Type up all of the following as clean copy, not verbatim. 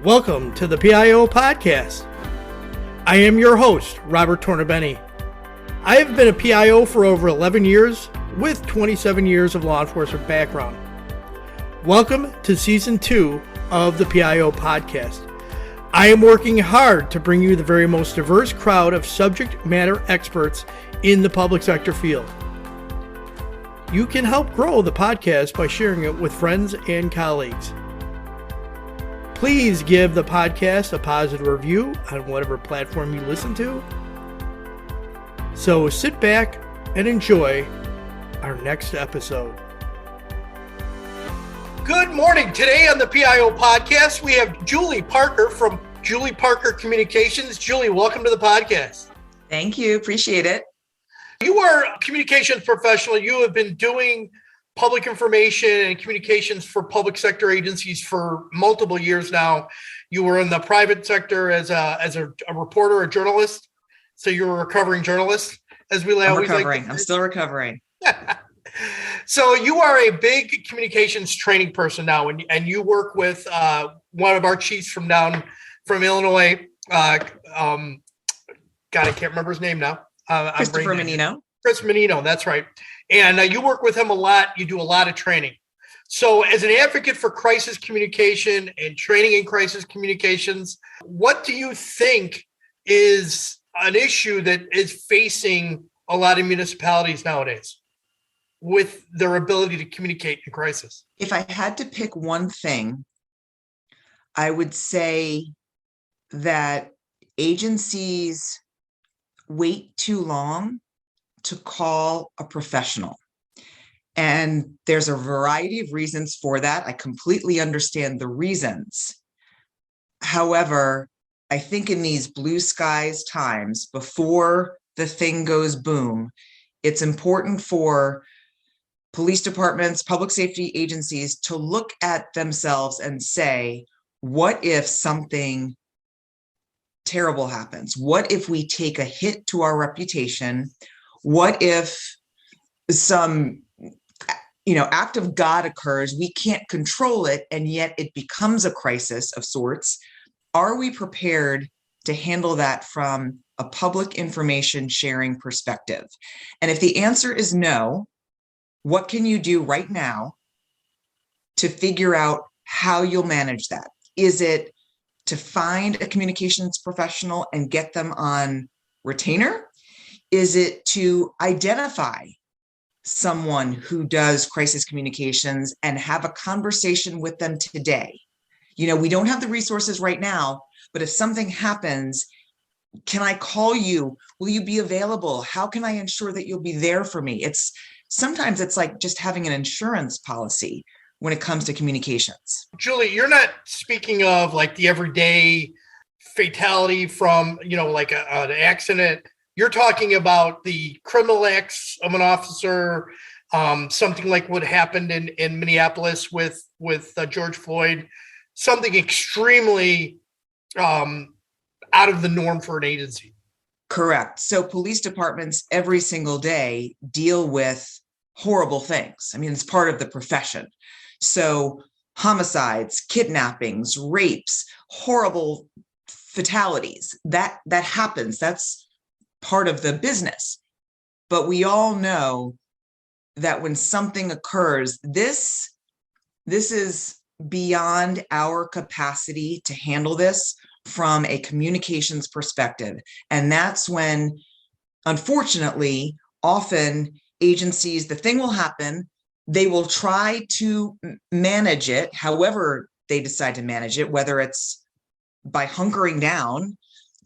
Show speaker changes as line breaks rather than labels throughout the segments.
Welcome to the PIO Podcast. I am your host, Robert Tornabene. I have been a PIO for over 11 years with 27 years of law enforcement background. Welcome to Season 2 of the PIO Podcast. I am working hard to bring you the very most diverse crowd of subject matter experts in the public sector field. You can help grow the podcast by sharing it with friends and colleagues. Please give the podcast a positive review on whatever platform you listen to. So sit back and enjoy our next episode. Good morning. Today on the PIO Podcast, we have Julie Parker from Julie Parker Communications. Julie, welcome to the podcast.
Thank you. Appreciate it.
You are a communications professional. You have been doing public information and communications for public sector agencies for multiple years now. You were in the private sector as a reporter, a journalist. So you're a recovering journalist, as we always like.
I'm still recovering.
So you are a big communications training person now, and you work with one of our chiefs from Illinois. God, I can't remember his name now.
Christopher Menino.
Chris Menino, that's right. And you work with him a lot. You do a lot of training. So as an advocate for crisis communication and training in crisis communications, what do you think is an issue that is facing a lot of municipalities nowadays with their ability to communicate in crisis?
If I had to pick one thing, I would say that agencies wait too long to call a professional. And there's a variety of reasons for that. I completely understand the reasons. However, I think in these blue skies times, before the thing goes boom, it's important for police departments, public safety agencies to look at themselves and say, what if something terrible happens? What if we take a hit to our reputation? What if some, act of God occurs? We can't control it, and yet it becomes a crisis of sorts. Are we prepared to handle that from a public information sharing perspective? And if the answer is no, what can you do right now to figure out how you'll manage that? Is it to find a communications professional and get them on retainer? Is it to identify someone who does crisis communications and have a conversation with them today? We don't have the resources right now, but if something happens, can I call you? Will you be available? How can I ensure that you'll be there for me? Sometimes it's like just having an insurance policy when it comes to communications.
Julie, you're not speaking of like the everyday fatality from, like an accident. You're talking about the criminal acts of an officer, something like what happened in Minneapolis with George Floyd, something extremely out of the norm for an agency.
Correct. So police departments every single day deal with horrible things. I mean, it's part of the profession. So homicides, kidnappings, rapes, horrible fatalities, that happens. That's part of the business. But we all know that when something occurs, this is beyond our capacity to handle this from a communications perspective. And that's when, unfortunately, often agencies, the thing will happen, they will try to manage it however they decide to manage it, whether it's by hunkering down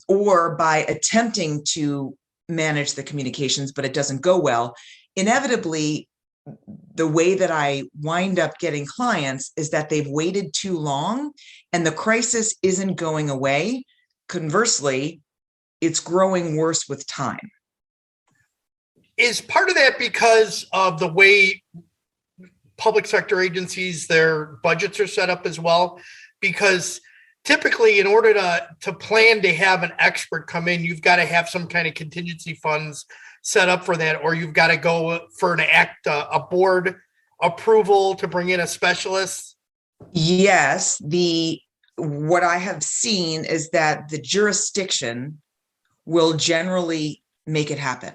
or by attempting to manage the communications, but it doesn't go well. Inevitably, the way that I wind up getting clients is that they've waited too long and the crisis isn't going away. Conversely, it's growing worse with time.
Is part of that because of the way public sector agencies, their budgets are set up as well? Because typically, in order to plan to have an expert come in, you've got to have some kind of contingency funds set up for that, or you've got to go for a board approval to bring in a specialist.
Yes, what I have seen is that the jurisdiction will generally make it happen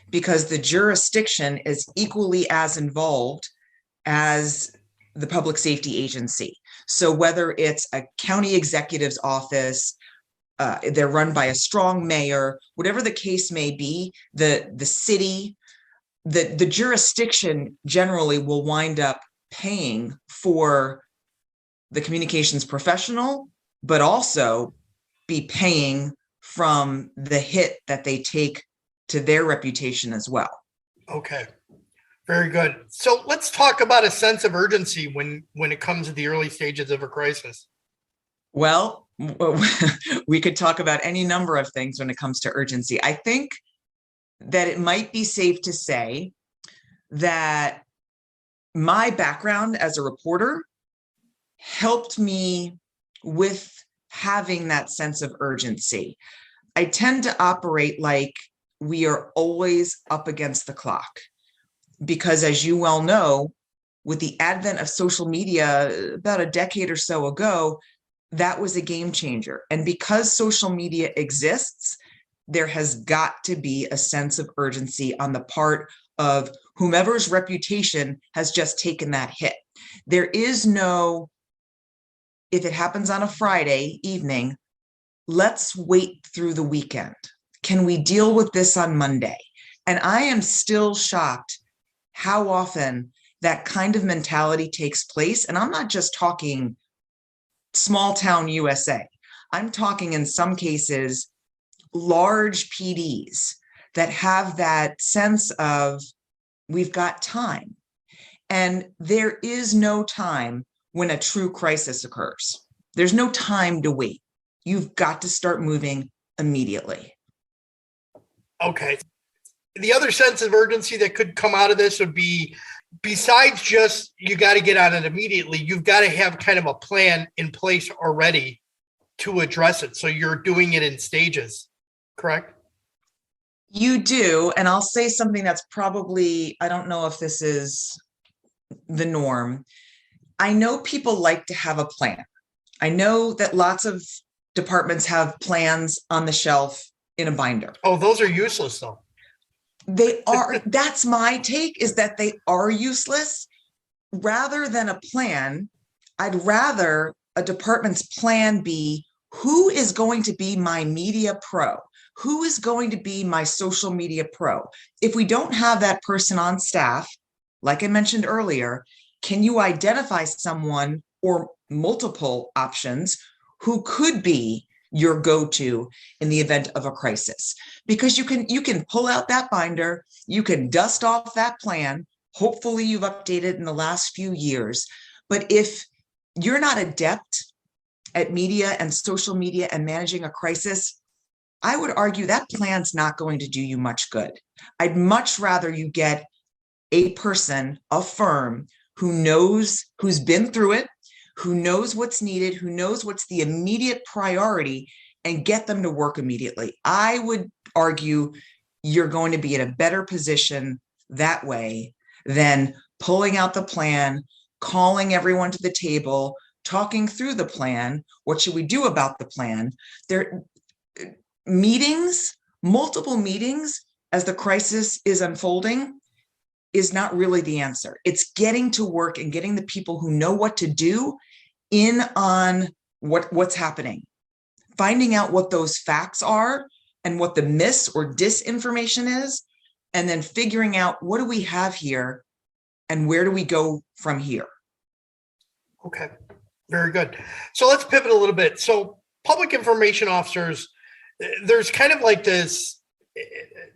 because the jurisdiction is equally as involved as the public safety agency. So whether it's a county executive's office, they're run by a strong mayor, whatever the case may be, the city, the jurisdiction generally will wind up paying for the communications professional, but also be paying from the hit that they take to their reputation as well.
Okay. Very good. So let's talk about a sense of urgency when it comes to the early stages of a crisis.
Well, we could talk about any number of things when it comes to urgency. I think that it might be safe to say that my background as a reporter helped me with having that sense of urgency. I tend to operate like we are always up against the clock because, as you well know, with the advent of social media about a decade or so ago, that was a game changer. And because social media exists, there has got to be a sense of urgency on the part of whomever's reputation has just taken that hit. There is no, if it happens on a Friday evening, let's wait through the weekend. Can we deal with this on Monday? And I am still shocked how often that kind of mentality takes place. And I'm not just talking small town USA. I'm talking in some cases, large PDs that have that sense of we've got time. And there is no time when a true crisis occurs. There's no time to wait. You've got to start moving immediately.
Okay. The other sense of urgency that could come out of this would be, besides just you got to get on it immediately, you've got to have kind of a plan in place already to address it. So you're doing it in stages, correct?
You do. And I'll say something that's probably, I don't know if this is the norm. I know people like to have a plan. I know that lots of departments have plans on the shelf in a binder.
Oh, those are useless though.
They are, that's my take, is that they are useless. Rather than a plan, I'd rather a department's plan be, who is going to be my media pro? Who is going to be my social media pro? If we don't have that person on staff, like I mentioned earlier, can you identify someone or multiple options who could be your go-to in the event of a crisis? Because you can pull out that binder, you can dust off that plan. Hopefully you've updated in the last few years. But if you're not adept at media and social media and managing a crisis, I would argue that plan's not going to do you much good. I'd much rather you get a person, a firm who knows, who's been through it, who knows what's needed, who knows what's the immediate priority, and get them to work immediately. I would argue you're going to be in a better position that way than pulling out the plan, calling everyone to the table, talking through the plan. What should we do about the plan? There meetings, multiple meetings as the crisis is unfolding is not really the answer. It's getting to work and getting the people who know what to do in on what's happening, finding out what those facts are and what the mis or disinformation is, and then figuring out what do we have here and where do we go from here.
Okay, very good. So let's pivot a little bit. So public information officers, there's kind of like this,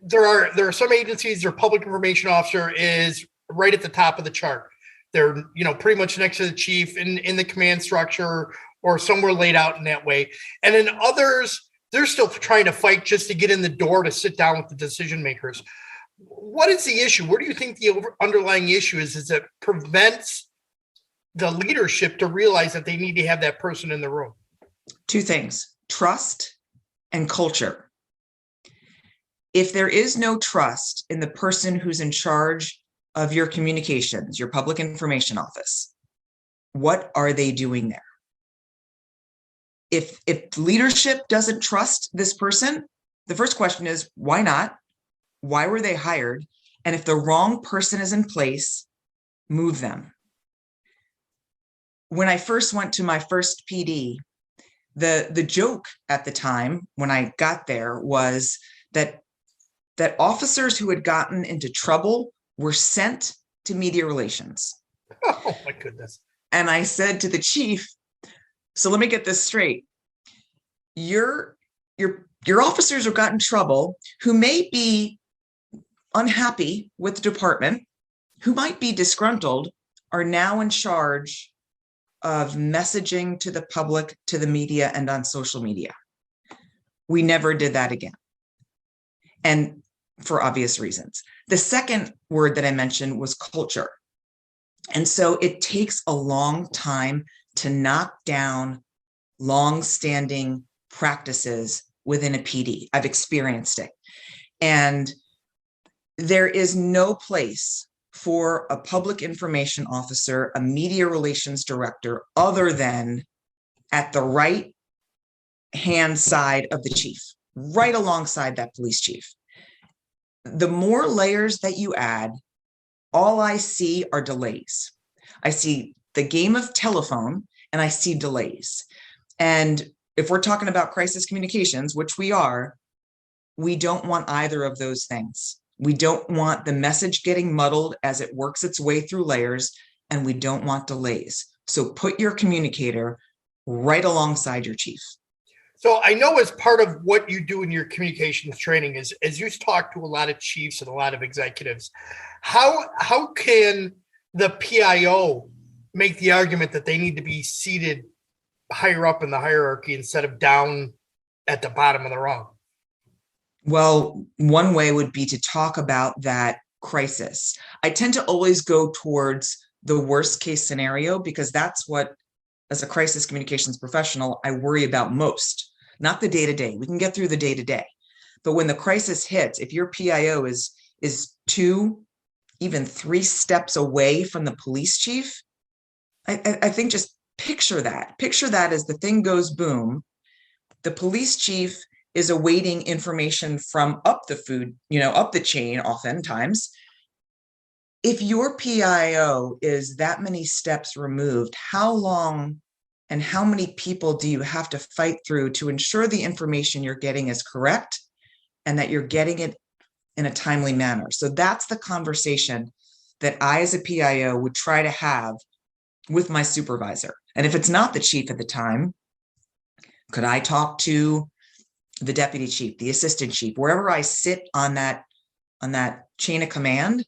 there are some agencies, their public information officer is right at the top of the chart. They're, pretty much next to the chief in the command structure or somewhere laid out in that way. And then others, they're still trying to fight just to get in the door to sit down with the decision makers. What is the issue? What do you think the underlying issue is? Is it prevents the leadership to realize that they need to have that person in the room?
Two things: trust and culture. If there is no trust in the person who's in charge of your communications, your public information office, what are they doing there? if leadership doesn't trust this person, the first question is, why not? Why were they hired? And if the wrong person is in place, move them. When I first went to my first PD, the joke at the time when I got there was that officers who had gotten into trouble were sent to media relations.
Oh my goodness.
And I said to the chief, so let me get this straight. Your officers who got in trouble, who may be unhappy with the department, who might be disgruntled, are now in charge of messaging to the public, to the media, and on social media. We never did that again. And for obvious reasons. The second word that I mentioned was culture. And so it takes a long time to knock down long-standing practices within a PD. I've experienced it. And there is no place for a public information officer, a media relations director, other than at the right hand side of the chief, right alongside that police chief. The more layers that you add, all I see are delays. I see the game of telephone and I see delays. And if we're talking about crisis communications, which we are, we don't want either of those things. We don't want the message getting muddled as it works its way through layers, and we don't want delays. So put your communicator right alongside your chief.
So I know as part of what you do in your communications training is, as you talk to a lot of chiefs and a lot of executives, how can the PIO make the argument that they need to be seated higher up in the hierarchy instead of down at the bottom of the rung?
Well, one way would be to talk about that crisis. I tend to always go towards the worst case scenario because that's what, as a crisis communications professional, I worry about most, not the day-to-day. We can get through the day-to-day. But when the crisis hits, if your PIO is 2, even 3 steps away from the police chief, I think just picture that. Picture that as the thing goes boom, the police chief is awaiting information from up the chain oftentimes. If your PIO is that many steps removed, how long and how many people do you have to fight through to ensure the information you're getting is correct and that you're getting it in a timely manner? So that's the conversation that I, as a PIO, would try to have with my supervisor. And if it's not the chief at the time, could I talk to the deputy chief, the assistant chief, wherever I sit on that chain of command?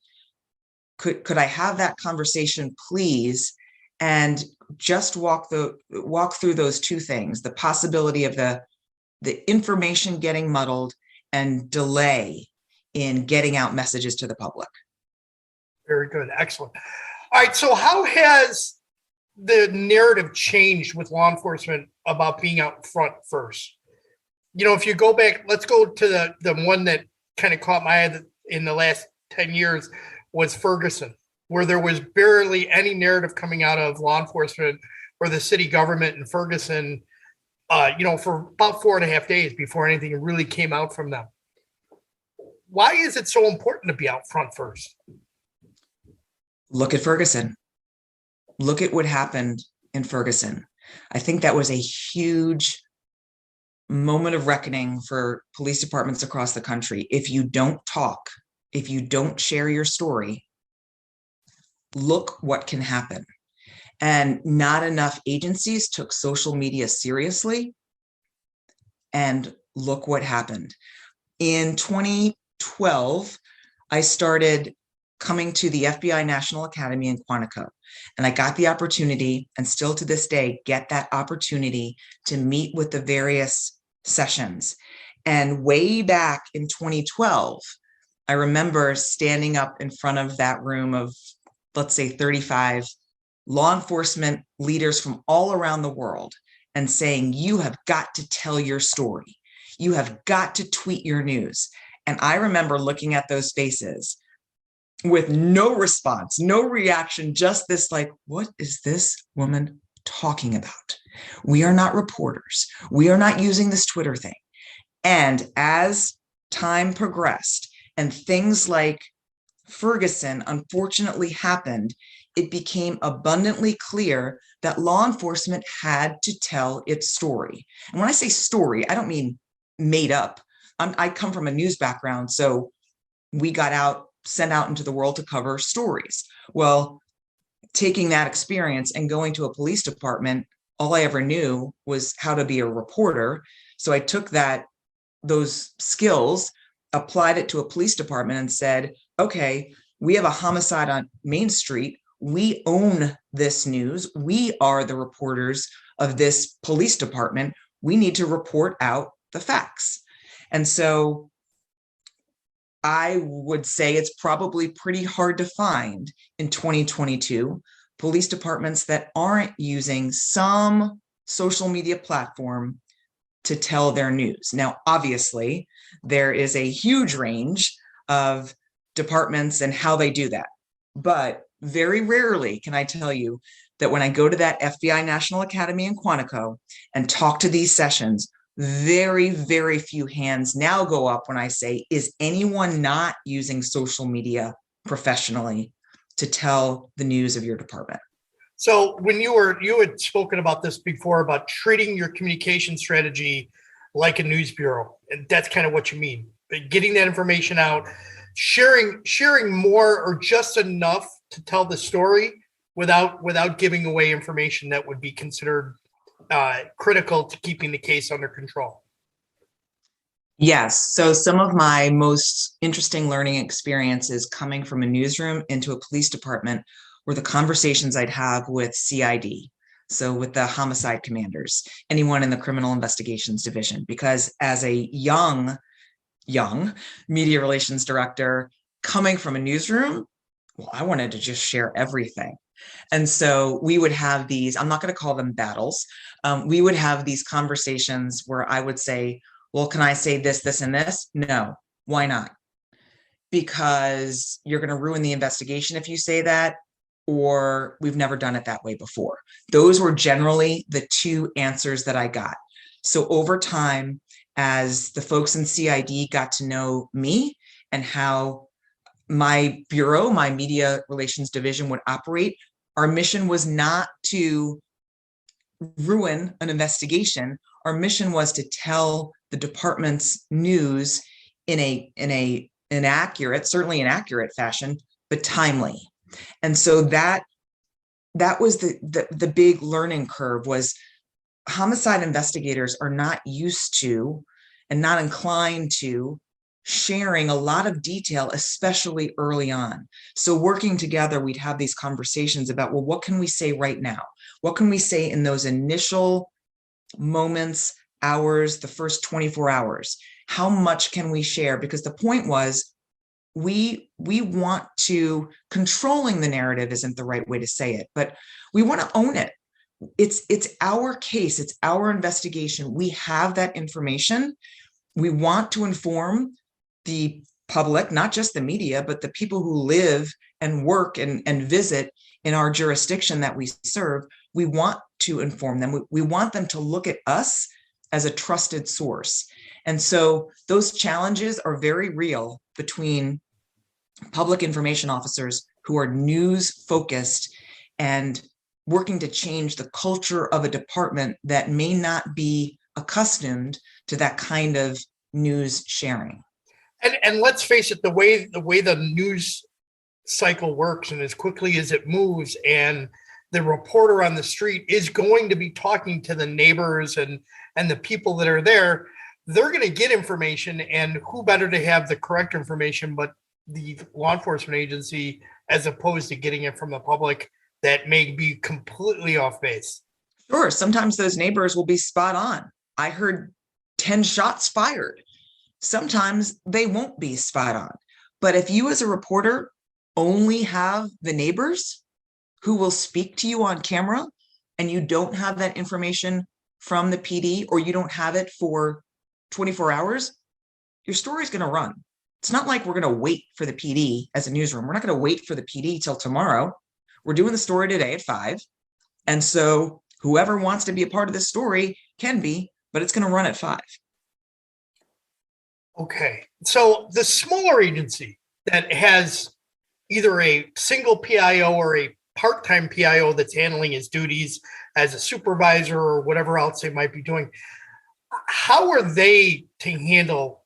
Could I have that conversation, please, and just walk through those 2 things, the possibility of the information getting muddled and delay in getting out messages to the public.
Very good. Excellent. All right. So how has the narrative changed with law enforcement about being out front first? If you go back, let's go to the one that kind of caught my eye in the last 10 years was Ferguson, where there was barely any narrative coming out of law enforcement or the city government in Ferguson, for about 4.5 days before anything really came out from them. Why is it so important to be out front first?
Look at Ferguson. Look at what happened in Ferguson. I think that was a huge moment of reckoning for police departments across the country. If you don't talk, if you don't share your story, look what can happen. And not enough agencies took social media seriously. And look what happened. In 2012, I started coming to the FBI National Academy in Quantico. And I got the opportunity, and still to this day, get that opportunity to meet with the various sessions. And way back in 2012, I remember standing up in front of that room of, let's say, 35 law enforcement leaders from all around the world and saying, you have got to tell your story. You have got to tweet your news. And I remember looking at those faces with no response, no reaction, just this like, what is this woman talking about? We are not reporters. We are not using this Twitter thing. And as time progressed and things like Ferguson unfortunately happened, it became abundantly clear that law enforcement had to tell its story. And when I say story, I don't mean made up. I come from a news background, so we got out, sent out into the world to cover stories. Well, taking that experience and going to a police department, all I ever knew was how to be a reporter. So I took those skills, applied it to a police department and said, okay, we have a homicide on Main Street. We own this news. We are the reporters of this police department. We need to report out the facts. And so I would say it's probably pretty hard to find in 2022 police departments that aren't using some social media platform to tell their news. Now, obviously, there is a huge range of departments and how they do that. But very rarely can I tell you that when I go to that FBI National Academy in Quantico and talk to these sessions, very, very few hands now go up when I say, is anyone not using social media professionally to tell the news of your department?
So when you had spoken about this before, about treating your communication strategy like a news bureau, and that's kind of what you mean, getting that information out, sharing more or just enough to tell the story without giving away information that would be considered critical to keeping the case under control.
Yes. So some of my most interesting learning experiences coming from a newsroom into a police department were the conversations I'd have with CID. So with the homicide commanders, anyone in the criminal investigations division, because as a young media relations director coming from a newsroom, well, I wanted to just share everything. And so we would have these, I'm not going to call them battles. We would have these conversations where I would say, well, can I say this, this, and this? No. Why not? Because you're going to ruin the investigation if you say that, or we've never done it that way before. Those were generally the two answers that I got. So over time, as the folks in CID got to know me and how my bureau, my media relations division would operate, our mission was not to ruin an investigation. Our mission was to tell the department's news in an accurate, certainly an accurate fashion, but timely. And so that was the big learning curve. Was homicide investigators are not used to and not inclined to sharing a lot of detail, especially early on. So working together, we'd have these conversations about, well, what can we say right now? What can we say in those initial moments, hours, the first 24 hours? How much can we share? Because the point was, we want to, controlling the narrative isn't the right way to say it, but we want to own it. It's our case. It's our investigation. We have that information. We want to inform the public, not just the media, but the people who live and work and visit in our jurisdiction that we serve. We want to inform them. We want them to look at us as a trusted source. And so those challenges are very real between public information officers who are news focused and working to change the culture of a department that may not be accustomed to that kind of news sharing.
And let's face it, the way the news cycle works, and as quickly as it moves, and the reporter on the street is going to be talking to the neighbors and the people that are there, they're going to get information, and who better to have the correct information but the law enforcement agency, as opposed to getting it from the public that may be completely off base.
Sure. Sometimes those neighbors will be spot on. I heard 10 shots fired. Sometimes they won't be spot on. But if you as a reporter only have the neighbors who will speak to you on camera, and you don't have that information from the PD, or you don't have it for 24 hours, your story's going to run. It's not like we're going to wait for the PD as a newsroom. We're not going to wait for the PD till tomorrow. We're doing the story today at 5. And so Whoever wants to be a part of this story can be, but it's going to run at 5.
Okay. So the smaller agency that has either a single PIO or a part-time PIO that's handling his duties as a supervisor or whatever else they might be doing, how are they to handle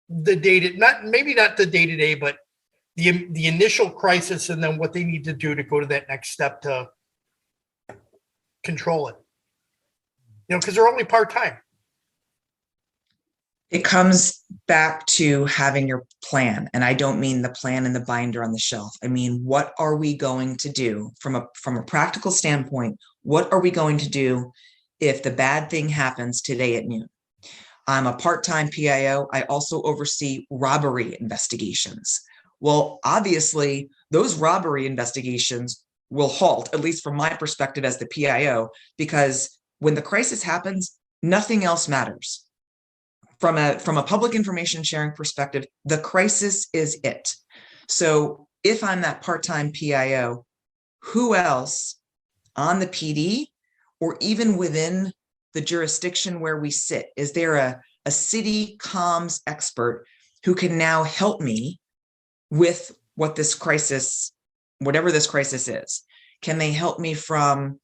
the data, maybe not the day-to-day, but the initial crisis, and then what they need to do to go to that next step to control it? Because they're only part-time.
It comes back to having your plan. And I don't mean the plan in the binder on the shelf. I mean, what are we going to do from a practical standpoint? What are we going to do if the bad thing happens today at noon? I'm a part-time PIO. I also oversee robbery investigations. Well, obviously, those robbery investigations will halt, at least from my perspective as the PIO, because when the crisis happens, nothing else matters. From a public information sharing perspective, the crisis is it. So if I'm that part-time PIO, who else on the PD or even within the jurisdiction where we sit, is there a city comms expert who can now help me with what this crisis, whatever this crisis is? Can they help me from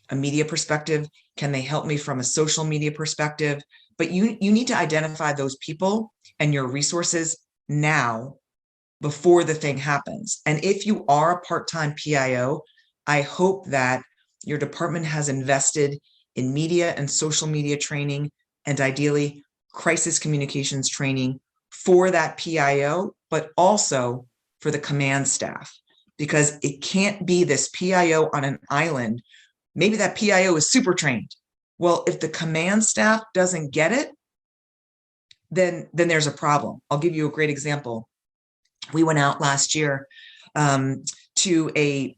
a media perspective? Can they help me from a social media perspective? But you need to identify those people and your resources now before the thing happens. And if you are a part-time PIO, I hope that your department has invested in media and social media training, and ideally crisis communications training for that PIO, but also for the command staff, because it can't be this PIO on an island. Maybe that PIO is super trained. Well, if the command staff doesn't get it, then there's a problem. I'll give you a great example. We went out last year to a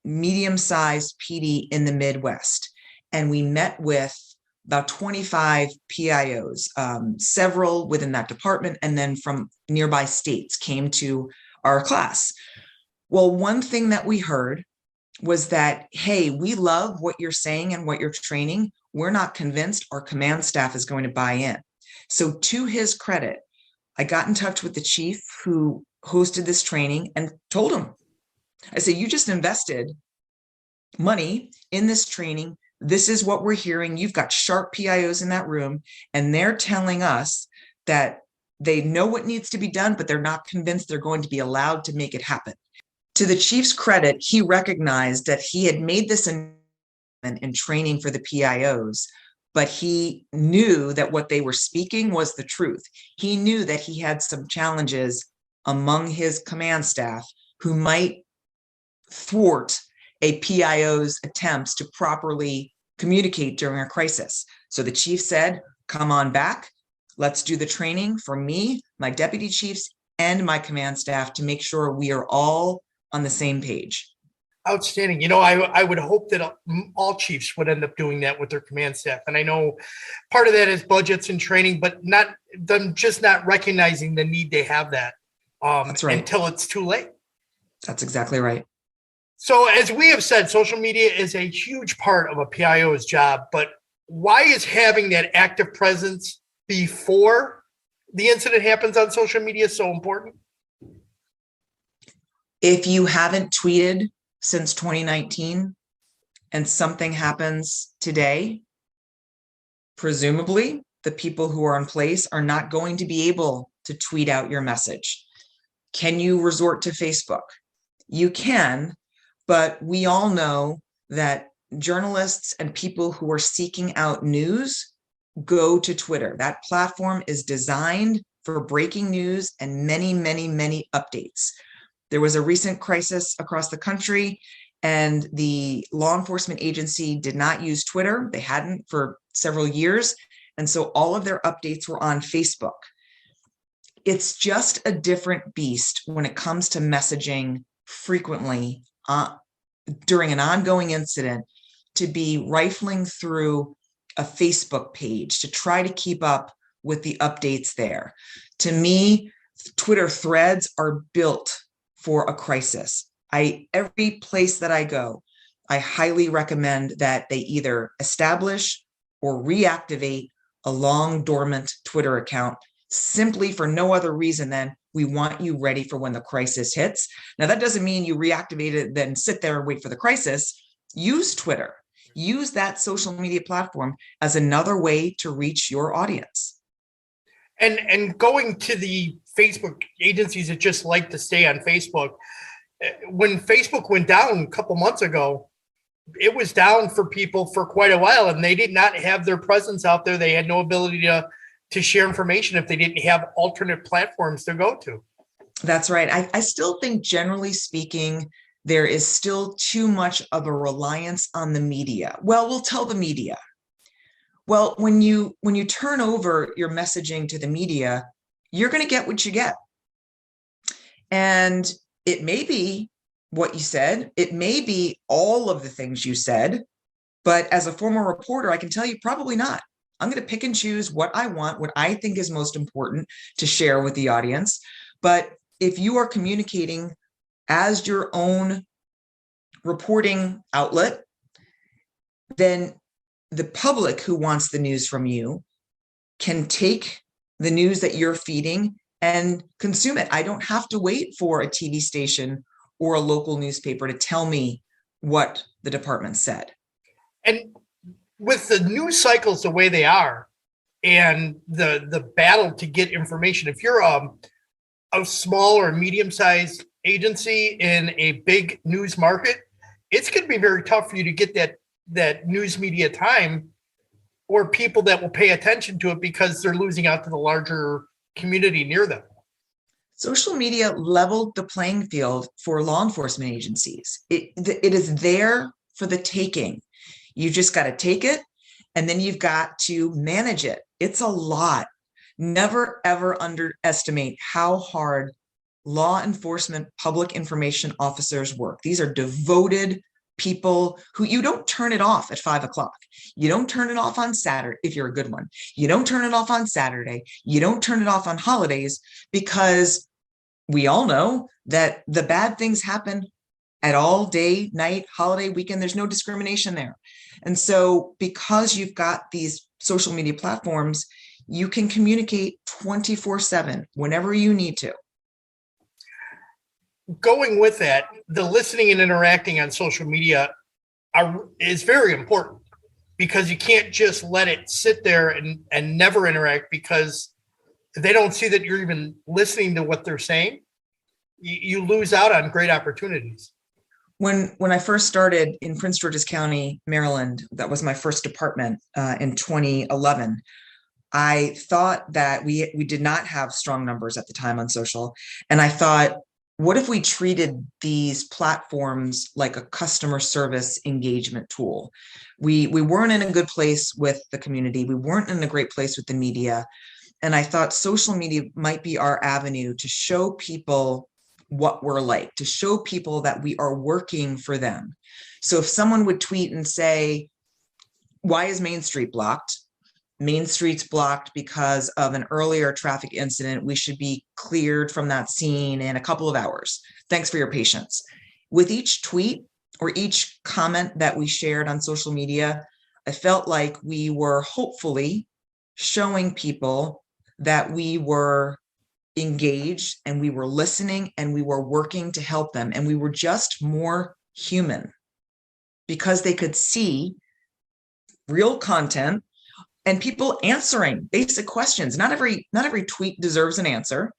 medium-sized PD in the Midwest, and we met with about 25 PIOs, several within that department, and then from nearby states came to our class. Well, one thing that we heard was that, hey, we love what you're saying and what you're training. We're not convinced our command staff is going to buy in. So to his credit, I got in touch with the chief who hosted this training and told him, I said, you just invested money in this training. This is what we're hearing. You've got sharp PIOs in that room, and they're telling us that they know what needs to be done, but they're not convinced they're going to be allowed to make it happen. To the chief's credit, he recognized that he had made this investment in training for the PIOs, but he knew that what they were speaking was the truth. He knew that he had some challenges among his command staff who might thwart a PIO's attempts to properly communicate during a crisis. So the chief said, come on back. Let's do the training for me, my deputy chiefs, and my command staff to make sure we are all on the same page.
Outstanding. I would hope that all chiefs would end up doing that with their command staff. And I know part of that is budgets and training, but not them just not recognizing the need they have that
That's right.
until it's too late.
That's exactly right.
So as we have said, social media is a huge part of a PIO's job, but why is having that active presence before the incident happens on social media so important?
If you haven't tweeted since 2019 and something happens today, presumably the people who are in place are not going to be able to tweet out your message. Can you resort to Facebook? You can, but we all know that journalists and people who are seeking out news go to Twitter. That platform is designed for breaking news and many, many, many updates. There was a recent crisis across the country, and the law enforcement agency did not use Twitter. They hadn't for several years. And so all of their updates were on Facebook. It's just a different beast when it comes to messaging frequently during an ongoing incident, to be rifling through a Facebook page to try to keep up with the updates there. To me, Twitter threads are built for a crisis. Every place that I go, I highly recommend that they either establish or reactivate a long dormant Twitter account, simply for no other reason than we want you ready for when the crisis hits. Now, that doesn't mean you reactivate it, then sit there and wait for the crisis. Use Twitter, use that social media platform as another way to reach your audience.
And going to the Facebook agencies that just like to stay on Facebook, when Facebook went down a couple months ago, it was down for people for quite a while, and they did not have their presence out there. They had no ability to share information if they didn't have alternate platforms to go to.
That's right. I still think, generally speaking, there is still too much of a reliance on the media. Well, we'll tell the media. Well, when you turn over your messaging to the media, you're going to get what you get. And it may be what you said. It may be all of the things you said. But as a former reporter, I can tell you probably not. I'm going to pick and choose what I want, what I think is most important to share with the audience. But if you are communicating as your own reporting outlet, then the public who wants the news from you can take the news that you're feeding and consume it. I don't have to wait for a TV station or a local newspaper to tell me what the department said.
And with the news cycles the way they are, and the battle to get information, if you're a small or medium-sized agency in a big news market, it's going to be very tough for you to get that news media time or people that will pay attention to it, because they're losing out to the larger community near them.
Social media leveled the playing field for law enforcement agencies. It is there for the taking. You just got to take it, and then you've got to manage it. It's a lot. Never, ever underestimate how hard law enforcement public information officers work. These are devoted people who, you don't turn it off at 5 o'clock. You don't turn it off on Saturday if you're a good one. You don't turn it off on Saturday. You don't turn it off on holidays, because we all know that the bad things happen at all day, night, holiday, weekend. There's no discrimination there. And so because you've got these social media platforms, you can communicate 24/7 whenever you need to.
Going with that, the listening and interacting on social media is very important, because you can't just let it sit there and never interact, because they don't see that you're even listening to what they're saying. You lose out on great opportunities.
When I first started in Prince George's County, Maryland, that was my first department in 2011. I thought that we did not have strong numbers at the time on social. And I thought, what if we treated these platforms like a customer service engagement tool? We weren't in a good place with the community. We weren't in a great place with the media. And I thought social media might be our avenue to show people what we're like, to show people that we are working for them. So if someone would tweet and say, why is Main Street blocked? Main Street's blocked because of an earlier traffic incident. We should be cleared from that scene in a couple of hours. Thanks for your patience. With each tweet or each comment that we shared on social media, I felt like we were hopefully showing people that we were engaged and we were listening and we were working to help them. And we were just more human, because they could see real content and people answering basic questions. Not every tweet deserves an answer,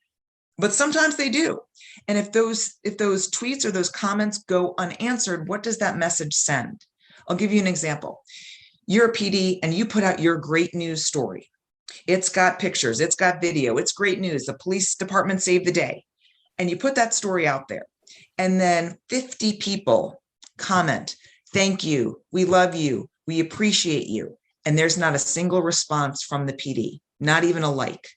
but sometimes they do. And if those tweets or those comments go unanswered, what does that message send? I'll give you an example. You're a PD and you put out your great news story. It's got pictures, it's got video, it's great news. The police department saved the day. And you put that story out there. And then 50 people comment, thank you, we love you, we appreciate you. And there's not a single response from the PD, not even a like.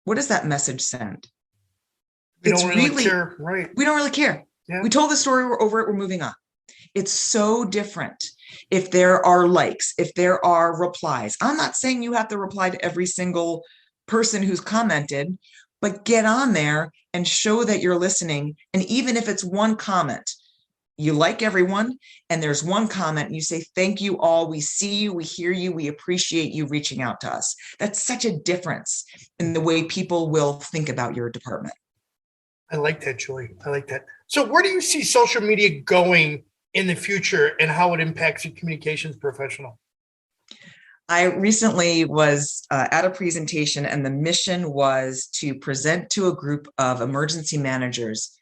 What does that message send?
We don't really care, right?
We don't really care.
Yeah.
We told the story, we're over it, we're moving on. It's so different if there are likes, if there are replies. I'm not saying you have to reply to every single person who's commented, but get on there and show that you're listening. And even if it's one comment, you like everyone, and there's one comment, and you say, thank you all. We see you, we hear you, we appreciate you reaching out to us. That's such a difference in the way people will think about your department.
I like that, Julie. I like that. So where do you see social media going in the future and how it impacts your communications professional?
I recently was at a presentation, and the mission was to present to a group of emergency managers,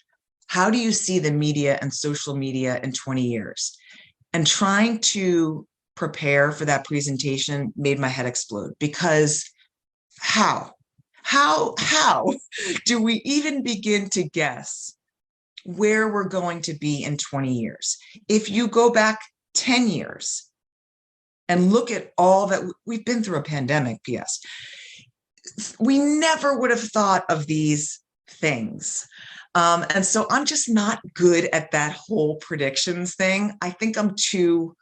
how do you see the media and social media in 20 years? And trying to prepare for that presentation made my head explode, because how do we even begin to guess where we're going to be in 20 years? If you go back 10 years and look at all that we've been through, a pandemic, PS, we never would have thought of these things. And so I'm just not good at that whole predictions thing. I think I'm too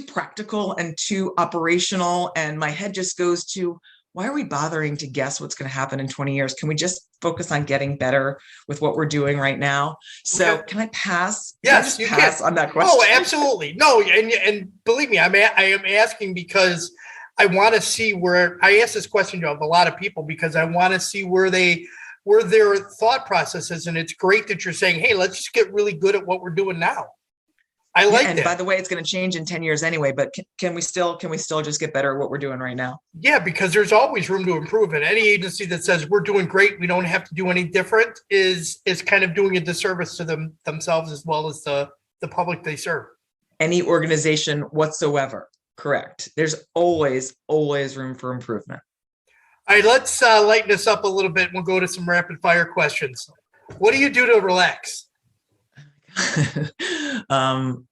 practical and too operational, and my head just goes to, why are we bothering to guess what's going to happen in 20 years? Can we just focus on getting better with what we're doing right now? So okay. Can I pass?
Yes, you
pass
can.
On that question.
Oh, absolutely. No, and believe me, I am asking because I want to see where, I ask this question of a lot of people because I want to see where their thought process is. And it's great that you're saying, hey, let's just get really good at what we're doing now. I like that.
And by the way, it's going to change in 10 years anyway, but can we still just get better at what we're doing right now?
Yeah, because there's always room to improve. And any agency that says we're doing great, we don't have to do any different is kind of doing a disservice to themselves as well as the public they serve.
Any organization whatsoever. Correct. There's always room for improvement.
All right, let's lighten this up a little bit. We'll go to some rapid fire questions. What do you do to relax?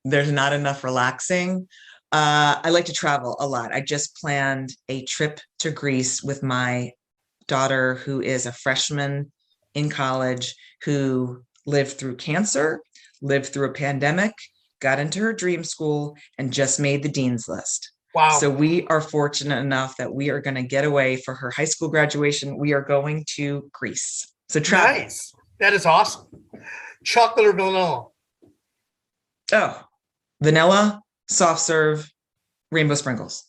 There's not enough relaxing. I like to travel a lot. I just planned a trip to Greece with my daughter, who is a freshman in college, who lived through cancer, lived through a pandemic, got into her dream school, and just made the dean's list.
Wow.
So we are fortunate enough that we are going to get away for her high school graduation. We are going to Greece. So travel.
Nice. That is awesome. Chocolate or vanilla?
Oh, vanilla, soft serve, rainbow sprinkles.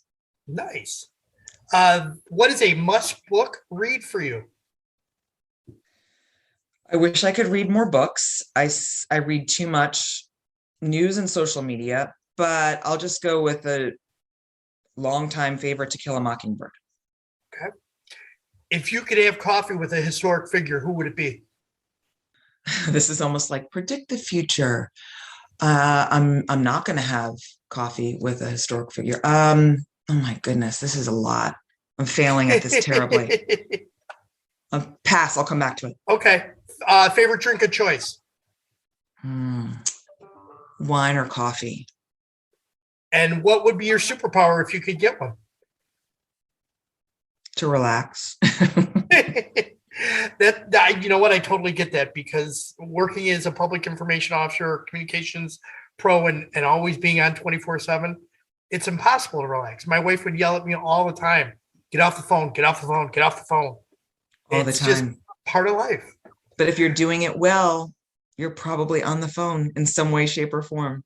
Nice. What is a must book read for you?
I wish I could read more books. I read too much news and social media, but I'll just go with a longtime favorite, To Kill a Mockingbird.
Okay. If you could have coffee with a historic figure, who would it be?
This is almost like predict the future. I'm not going to have coffee with a historic figure. Oh my goodness, this is a lot. I'm failing at this terribly. Pass. I'll come back to it.
Okay. Favorite drink of choice?
Wine or coffee.
And what would be your superpower if you could get one?
To relax.
You know what? I totally get that, because working as a public information officer, communications pro, and always being on 24/7, it's impossible to relax. My wife would yell at me all the time. Get off the phone, get off the phone, get off the phone.
All the time. It's just
part of life.
But if you're doing it well, you're probably on the phone in some way, shape, or form.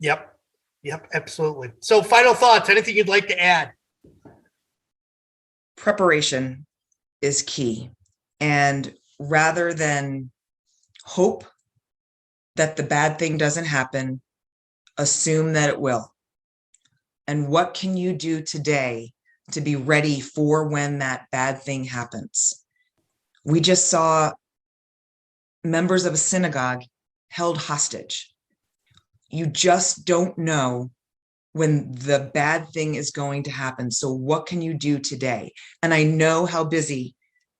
Yep, absolutely. So final thoughts, anything you'd like to add?
Preparation is key. And rather than hope that the bad thing doesn't happen, assume that it will. And what can you do today to be ready for when that bad thing happens? We just saw members of a synagogue held hostage. You just don't know when the bad thing is going to happen. So what can you do today? And I know how busy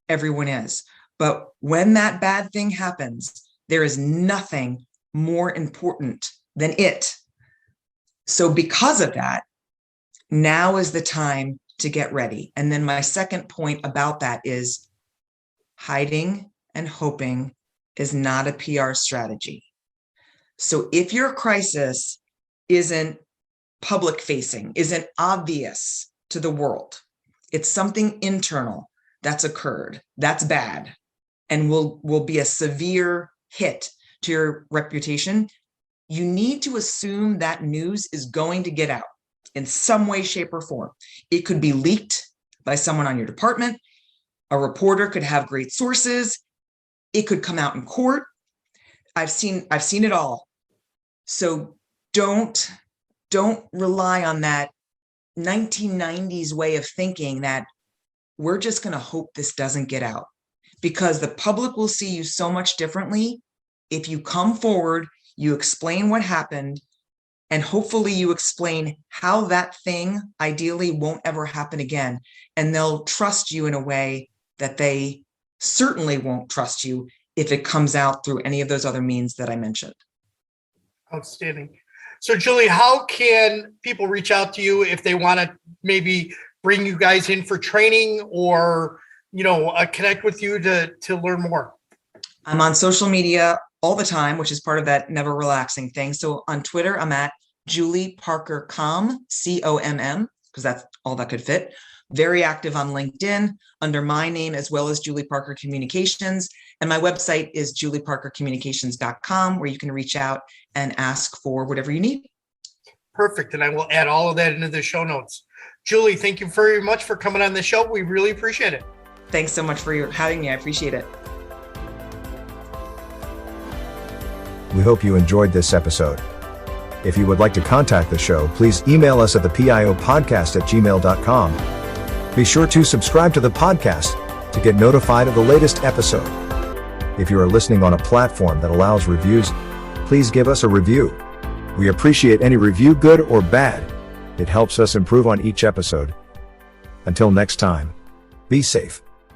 everyone is, but when that bad thing happens, there is nothing more important than it. So because of that, now is the time to get ready. And then my second point about that is hiding and hoping is not a PR strategy. So if your crisis isn't public facing, isn't obvious to the world, it's something internal that's occurred, that's bad, and will be a severe hit to your reputation, you need to assume that news is going to get out in some way, shape, or form. It could be leaked by someone on your department. A reporter could have great sources. It could come out in court. I've seen it all. So don't rely on that 1990s way of thinking that we're just going to hope this doesn't get out, because the public will see you so much differently if you come forward, you explain what happened, and hopefully you explain how that thing ideally won't ever happen again. And they'll trust you in a way that they certainly won't trust you if it comes out through any of those other means that I mentioned.
Outstanding. So, Julie, how can people reach out to you if they want to maybe bring you guys in for training or, connect with you to learn more?
I'm on social media all the time, which is part of that never relaxing thing. So on Twitter, I'm at Julie Parker Com, COMM, because that's all that could fit. Very active on LinkedIn under my name, as well as Julie Parker Communications. And my website is julieparkercommunications.com, where you can reach out and ask for whatever you need.
Perfect. And I will add all of that into the show notes. Julie, thank you very much for coming on the show. We really appreciate it.
Thanks so much for having me. I appreciate it.
We hope you enjoyed this episode. If you would like to contact the show, please email us at the PIO Podcast at gmail.com. Be sure to subscribe to the podcast to get notified of the latest episode. If you are listening on a platform that allows reviews, please give us a review. We appreciate any review, good or bad. It helps us improve on each episode. Until next time, be safe.